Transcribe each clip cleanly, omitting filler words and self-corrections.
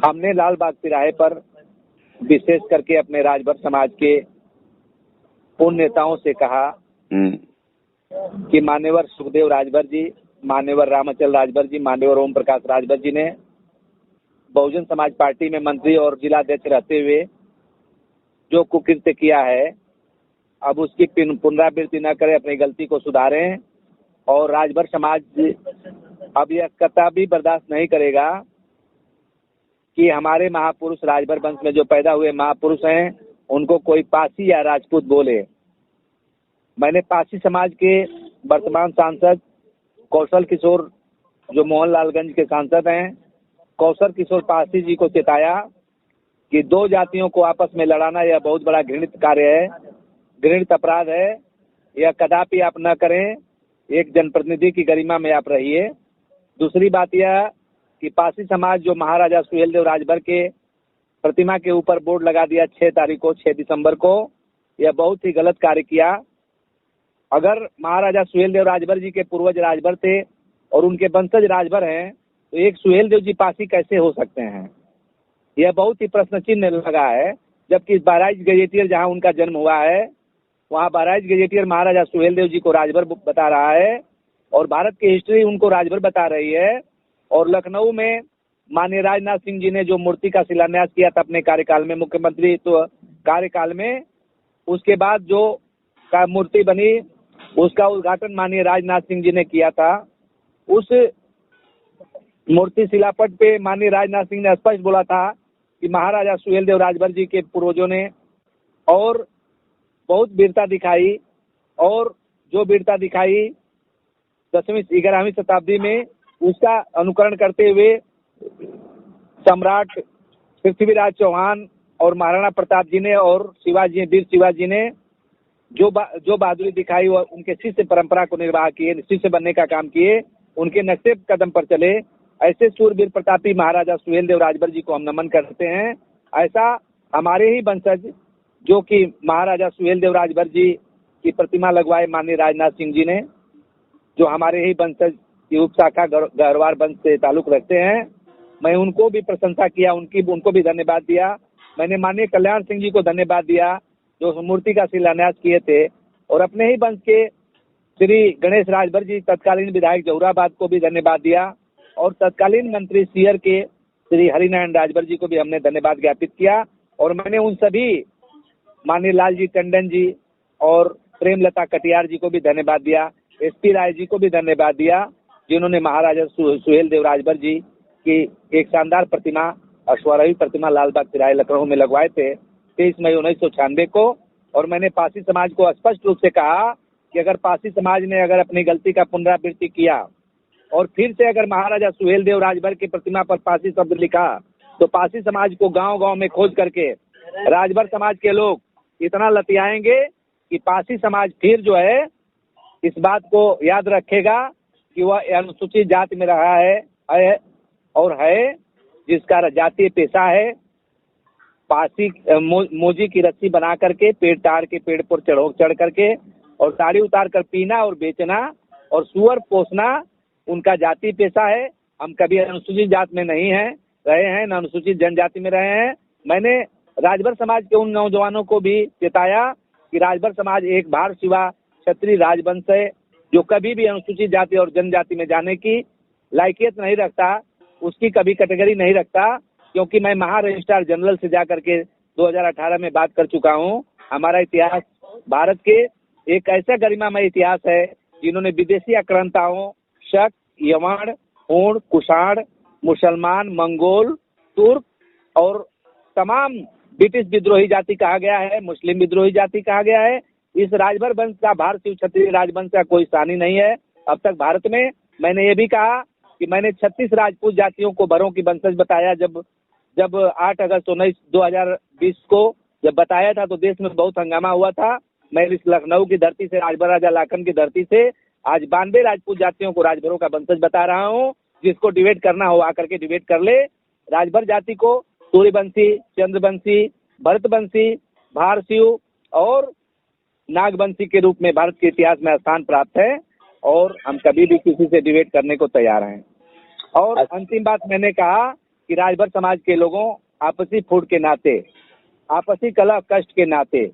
हमने लाल बाग तिराहे पर विशेष करके अपने राजभर समाज के उन नेताओं से कहा कि मान्यवर सुखदेव राजभर जी, मान्यवर रामचंद्र राजभर जी, मान्यवर ओम प्रकाश राजभर जी ने बहुजन समाज पार्टी में मंत्री और जिलाध्यक्ष रहते हुए जो कुकृत्य किया है, अब उसकी पुनरावृत्ति न करें, अपनी गलती को सुधारें। और राजभर समाज अब यह कतई बर्दाश्त नहीं करेगा कि हमारे महापुरुष राजभर वंश में जो पैदा हुए महापुरुष हैं उनको कोई पासी या राजपूत बोले। मैंने पासी समाज के वर्तमान सांसद कौशल किशोर, जो मोहनलालगंज के सांसद हैं, कौशल किशोर पासी जी को चेताया कि दो जातियों को आपस में लड़ाना यह बहुत बड़ा घृणित कार्य है, घृणित अपराध है। यह कदापि आप न करें। एक जनप्रतिनिधि की गरिमा में आप रहिए। दूसरी बात यह कि पासी समाज जो महाराजा सुहेलदेव राजभर के प्रतिमा के ऊपर बोर्ड लगा दिया 6 दिसंबर को, यह बहुत ही गलत कार्य किया। अगर महाराजा सुहेलदेव राजभर जी के पूर्वज राजभर थे और उनके वंशज राजभर हैं, तो एक सुहेलदेव जी पासी कैसे हो सकते हैं? यह बहुत ही प्रश्न चिन्ह लगा है। जबकि बहराइच गजेटियर जहां उनका जन्म हुआ है, वहां बहराइच गजेटियर महाराजा सुहेलदेव जी को राजभर बता रहा है और भारत की हिस्ट्री उनको राजभर बता रही है। और लखनऊ में माननीय राजनाथ सिंह जी ने जो मूर्ति का शिलान्यास किया था अपने कार्यकाल में, मुख्यमंत्री तो कार्यकाल में, उसके बाद जो का मूर्ति बनी उसका उद्घाटन माननीय राजनाथ सिंह जी ने किया था। उस मूर्ति शिलापट पे माननीय राजनाथ सिंह ने स्पष्ट बोला था कि महाराजा सुहेलदेव राजभर जी के पूर्वजों ने और बहुत वीरता दिखाई, और जो वीरता दिखाई 10वीं-11वीं शताब्दी में, उसका अनुकरण करते हुए सम्राट पृथ्वीराज चौहान और महाराणा प्रताप जी ने और शिवाजी, वीर शिवाजी ने जो बहादुरी दिखाई और उनके शिष्य परंपरा को निर्वाह किए, शिष्य बनने का काम किए, उनके नक्शे कदम पर चले। ऐसे सूरवीर प्रतापी महाराजा सुहेलदेव राजभर जी को हम नमन करते हैं। ऐसा हमारे ही वंशज जो कि महाराजा सुहेलदेव राजभर जी की प्रतिमा लगवाए माननीय राजनाथ सिंह जी ने, जो हमारे ही वंशज की उप शाखा गहरवार वंश से ताल्लुक रखते हैं, मैं उनको भी प्रशंसा किया, उनको भी धन्यवाद दिया। मैंने माननीय कल्याण सिंह जी को धन्यवाद दिया जो मूर्ति का शिलान्यास किए थे, और अपने ही वंश के श्री गणेश राजभर जी तत्कालीन विधायक जहुराबाद को भी धन्यवाद दिया, और तत्कालीन मंत्री सीयर के श्री हरिनारायण राजभर जी को भी हमने धन्यवाद ज्ञापित किया। और मैंने उन सभी माननीय लालजी टंडन जी और प्रेमलता कटियार जी को भी धन्यवाद दिया, एसपी राय जी को भी धन्यवाद दिया, जिन्होंने महाराजा सुहेलदेव राजभर जी की एक शानदार प्रतिमा, अश्वारोही प्रतिमा लालबाग तिराहे लखनऊ में लगवाए थे 23 मई 1996 को। और मैंने पासी समाज को स्पष्ट रूप से कहा कि अगर पासी समाज ने अगर अपनी गलती का पुनरावृत्ति किया और फिर से अगर महाराजा सुहेलदेव राजभर की प्रतिमा पर पासी शब्द लिखा, तो पासी समाज को गांव-गांव में खोज करके राजभर समाज के लोग इतना लतियाएंगे कि पासी समाज फिर जो है इस बात को याद रखेगा कि वह अनुसूचित जाति में रहा है और है, जिसका जातीय पेशा है पासी मोजी की रस्सी बना करके पेड़ ताड़ के पेड़ पर चढ़ करके और साड़ी उतार कर पीना और बेचना और सुअर पोसना उनका जाति पेशा है। हम कभी अनुसूचित जाति में नहीं रहे हैं, न अनुसूचित जनजाति में रहे हैं। मैंने राजभर समाज के उन नौजवानों को भी चेताया कि राजभर समाज एक भारत शिवा क्षत्रिय राजवंश है जो कभी भी अनुसूचित जाति और जनजाति में जाने की लायकियत नहीं रखता, उसकी कभी कैटेगरी नहीं रखता, क्योंकि मैं महा रजिस्ट्रार जनरल से जाकर के 2018 में बात कर चुका हूँ। हमारा इतिहास भारत के एक ऐसा गरिमामय इतिहास है जिन्होंने विदेशी आक्रांताओं, शक, यवन, हूण, कुषाण, मुसलमान, मंगोल, तुर्क और तमाम ब्रिटिश विद्रोही जाति कहा गया है, मुस्लिम विद्रोही जाति कहा गया है। इस राजभर वंश का भारतीय क्षत्रिय राजवंश का कोई सानी नहीं है अब तक भारत में। मैंने ये भी कहा कि मैंने 36 राजपूत जातियों को भरों की वंशज बताया। जब 8 अगस्त 2020 को जब बताया था तो देश में बहुत हंगामा हुआ था। मैं इस लखनऊ की धरती से, राजभर राजा लाखन की धरती से आज 92 राजपूत जातियों को राजभरों का वंशज बता रहा हूँ। जिसको डिबेट करना हो आकर के डिबेट कर ले। राजभर जाति को सूर्यवंशी, चंद्रवंशी, भरतवंशी, भारसियु और नागवंशी के रूप में भारत के इतिहास में स्थान प्राप्त है, और हम कभी भी किसी से डिबेट करने को तैयार हैं। और अंतिम बात मैंने कहा कि राजभर समाज के लोगों आपसी फूट के नाते, आपसी कलह कष्ट के नाते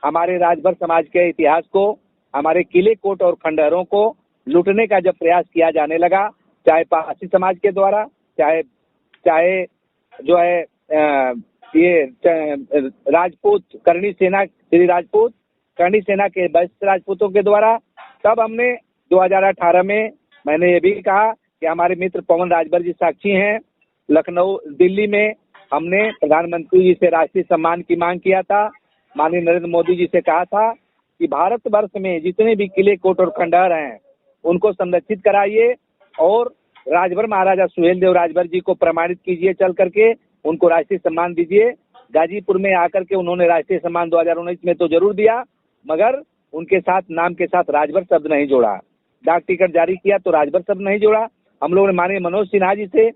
हमारे राजभर समाज के इतिहास को, हमारे किले कोट और खंडहरों को लूटने का जब प्रयास किया जाने लगा, चाहे पारसी समाज के द्वारा, चाहे जो है ये राजपूत करणी सेना, श्री राजपूत करणी सेना के वरिष्ठ राजपूतों के द्वारा, तब हमने 2018 में मैंने ये भी कहा कि हमारे मित्र पवन राजभर जी साक्षी हैं, लखनऊ दिल्ली में हमने प्रधानमंत्री जी से राष्ट्रीय सम्मान की मांग किया था। माननीय नरेंद्र मोदी जी से कहा था कि भारतवर्ष में जितने भी किले कोट और खंडहर हैं उनको संरक्षित कराइए और राजभर महाराजा सुहेलदेव राजभर जी को प्रमाणित कीजिए, चल करके उनको राष्ट्रीय सम्मान दीजिए। गाजीपुर में आकर के उन्होंने राष्ट्रीय सम्मान 2019 में तो जरूर दिया, मगर उनके साथ नाम के साथ राजभर शब्द नहीं जोड़ा। डाक टिकट जारी किया तो राजभर शब्द नहीं जोड़ा। हम लोगों ने माननीय मनोज सिन्हा जी से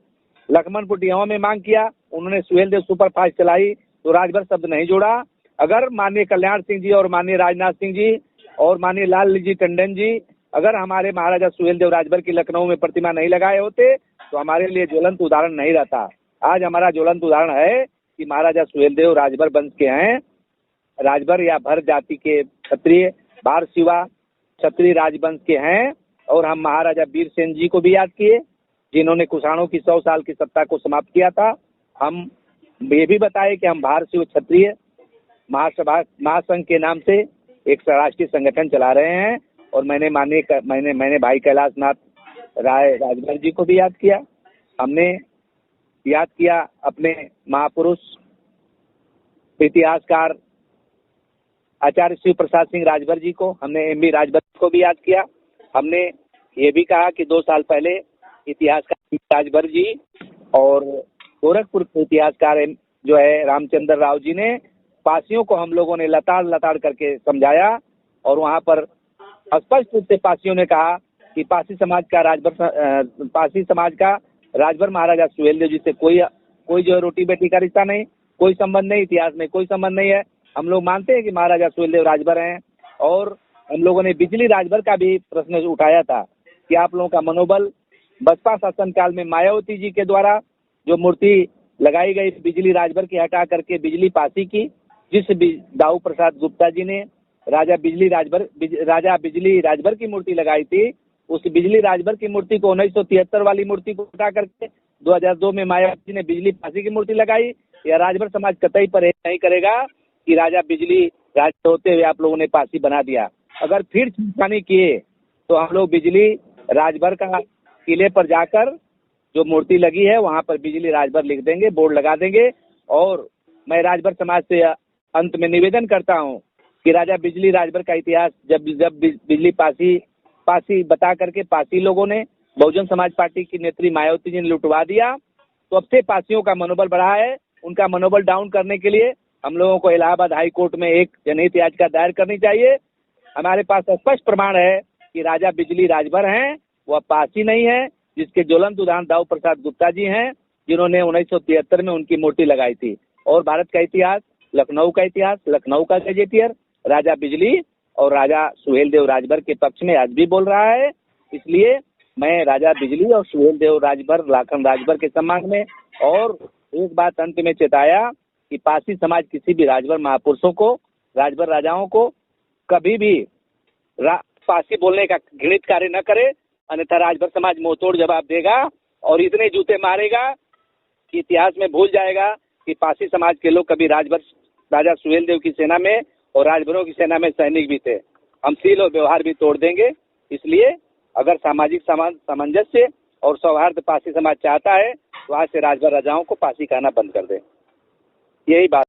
लक्ष्मणपुर डिहावा में मांग किया, उन्होंने सुहेलदेव सुपर फास्ट चलाई तो राजभर शब्द नहीं जोड़ा। अगर माननीय कल्याण सिंह जी और माननीय राजनाथ सिंह जी और माननीय लाल जी टंडन जी अगर हमारे महाराजा सुहेलदेव राजभर की लखनऊ में प्रतिमा नहीं लगाए होते तो हमारे लिए ज्वलंत उदाहरण नहीं रहता। आज हमारा ज्वलंत उदाहरण है कि महाराजा सुहेलदेव राजभर वंश के हैं, राजभर या भर जाति के क्षत्रिय भार शिवा क्षत्रिय राजवंश के हैं। और हम महाराजा वीरसेन जी को भी याद किए जिन्होंने कुषाणों की 100 साल की सत्ता को समाप्त किया था। हम ये भी बताए कि हम भार शिव क्षत्रिय महासंघ के नाम से एक राष्ट्रीय संगठन चला रहे हैं। और मैंने भाई कैलाश नाथ राय राजभर जी को भी याद किया। हमने याद किया अपने महापुरुष इतिहासकार आचार्य शिव प्रसाद सिंह राजभर जी को, हमने एम बी राजभर को भी याद किया। हमने ये भी कहा कि 2 साल पहले इतिहासकार राजभर जी और गोरखपुर के इतिहासकार जो है रामचंद्र राव जी ने पासियों को हम लोगों ने लताड़ करके समझाया और वहाँ पर स्पष्ट रूप से पासियों ने कहा कि पासी समाज का राजभर महाराजा सुहेलदेव जी से कोई जो रोटी बेटी का रिश्ता नहीं, कोई संबंध नहीं, इतिहास में कोई संबंध नहीं है। हम लोग मानते हैं कि महाराजा सुहेलदेव राजभर हैं। और हम लोगों ने बिजली राजभर का भी प्रश्न उठाया था कि आप लोगों का मनोबल बसपा शासनकाल में मायावती जी के द्वारा जो मूर्ति लगाई गई बिजली राजभर की हटा करके बिजली पासी की, जिस दाऊ प्रसाद गुप्ता जी ने राजा बिजली राजभर की मूर्ति लगाई थी, उस बिजली राजभर की मूर्ति को 1973 वाली मूर्ति को हटा करके 2002 में मायावती जी ने बिजली पासी की मूर्ति लगाई। या राजभर समाज कतई परहेज नहीं करेगा कि राजा बिजली राज होते हुए आप लोगों ने पासी बना दिया। अगर फिर छेड़खानी किए तो हम लोग बिजली राजभर का किले पर जाकर जो मूर्ति लगी है वहां पर बिजली राजभर लिख देंगे, बोर्ड लगा देंगे। और मैं राजभर समाज से अंत में निवेदन करता हूं कि राजा बिजली राजभर का इतिहास जब बिजली पासी बता करके पासी लोगों ने बहुजन समाज पार्टी की नेत्री मायावती जी ने लुटवा दिया, तो अब से पासियों का मनोबल बढ़ा है। उनका मनोबल डाउन करने के लिए हम लोगों को इलाहाबाद हाई कोर्ट में एक जनहित याचिका दायर करनी चाहिए। हमारे पास स्पष्ट प्रमाण है कि राजा बिजली राजभर हैं, वह पासी नहीं है, जिसके ज्वलंत उदाहरण दाऊ प्रसाद गुप्ता जी हैं, जिन्होंने 1973 में उनकी मूर्ति लगाई थी। और भारत का इतिहास, लखनऊ का इतिहास, लखनऊ का गजेटियर राजा बिजली और राजा सुहेलदेव राजभर के पक्ष में आज भी बोल रहा है। इसलिए मैं राजा बिजली और सुहेलदेव राजभर लाखन राजभर के सम्मान में और एक बात अंत में चेताया कि पासी समाज किसी भी राजभर महापुरुषों को, राजभर राजाओं को कभी भी पासी बोलने का घृणित कार्य न करे, अन्यथा राजभर समाज मुंहतोड़ जवाब देगा और इतने जूते मारेगा कि इतिहास में भूल जाएगा कि पासी समाज के लोग कभी राजा सुहेलदेव की सेना में और राजभरों की सेना में सैनिक भी थे। हम सील और व्यवहार भी तोड़ देंगे। इसलिए अगर सामाजिक सामंजस्य और सौहार्द पासी समाज चाहता है तो आज से राजभर राजाओं को पासी कहना बंद कर दे। यही बात।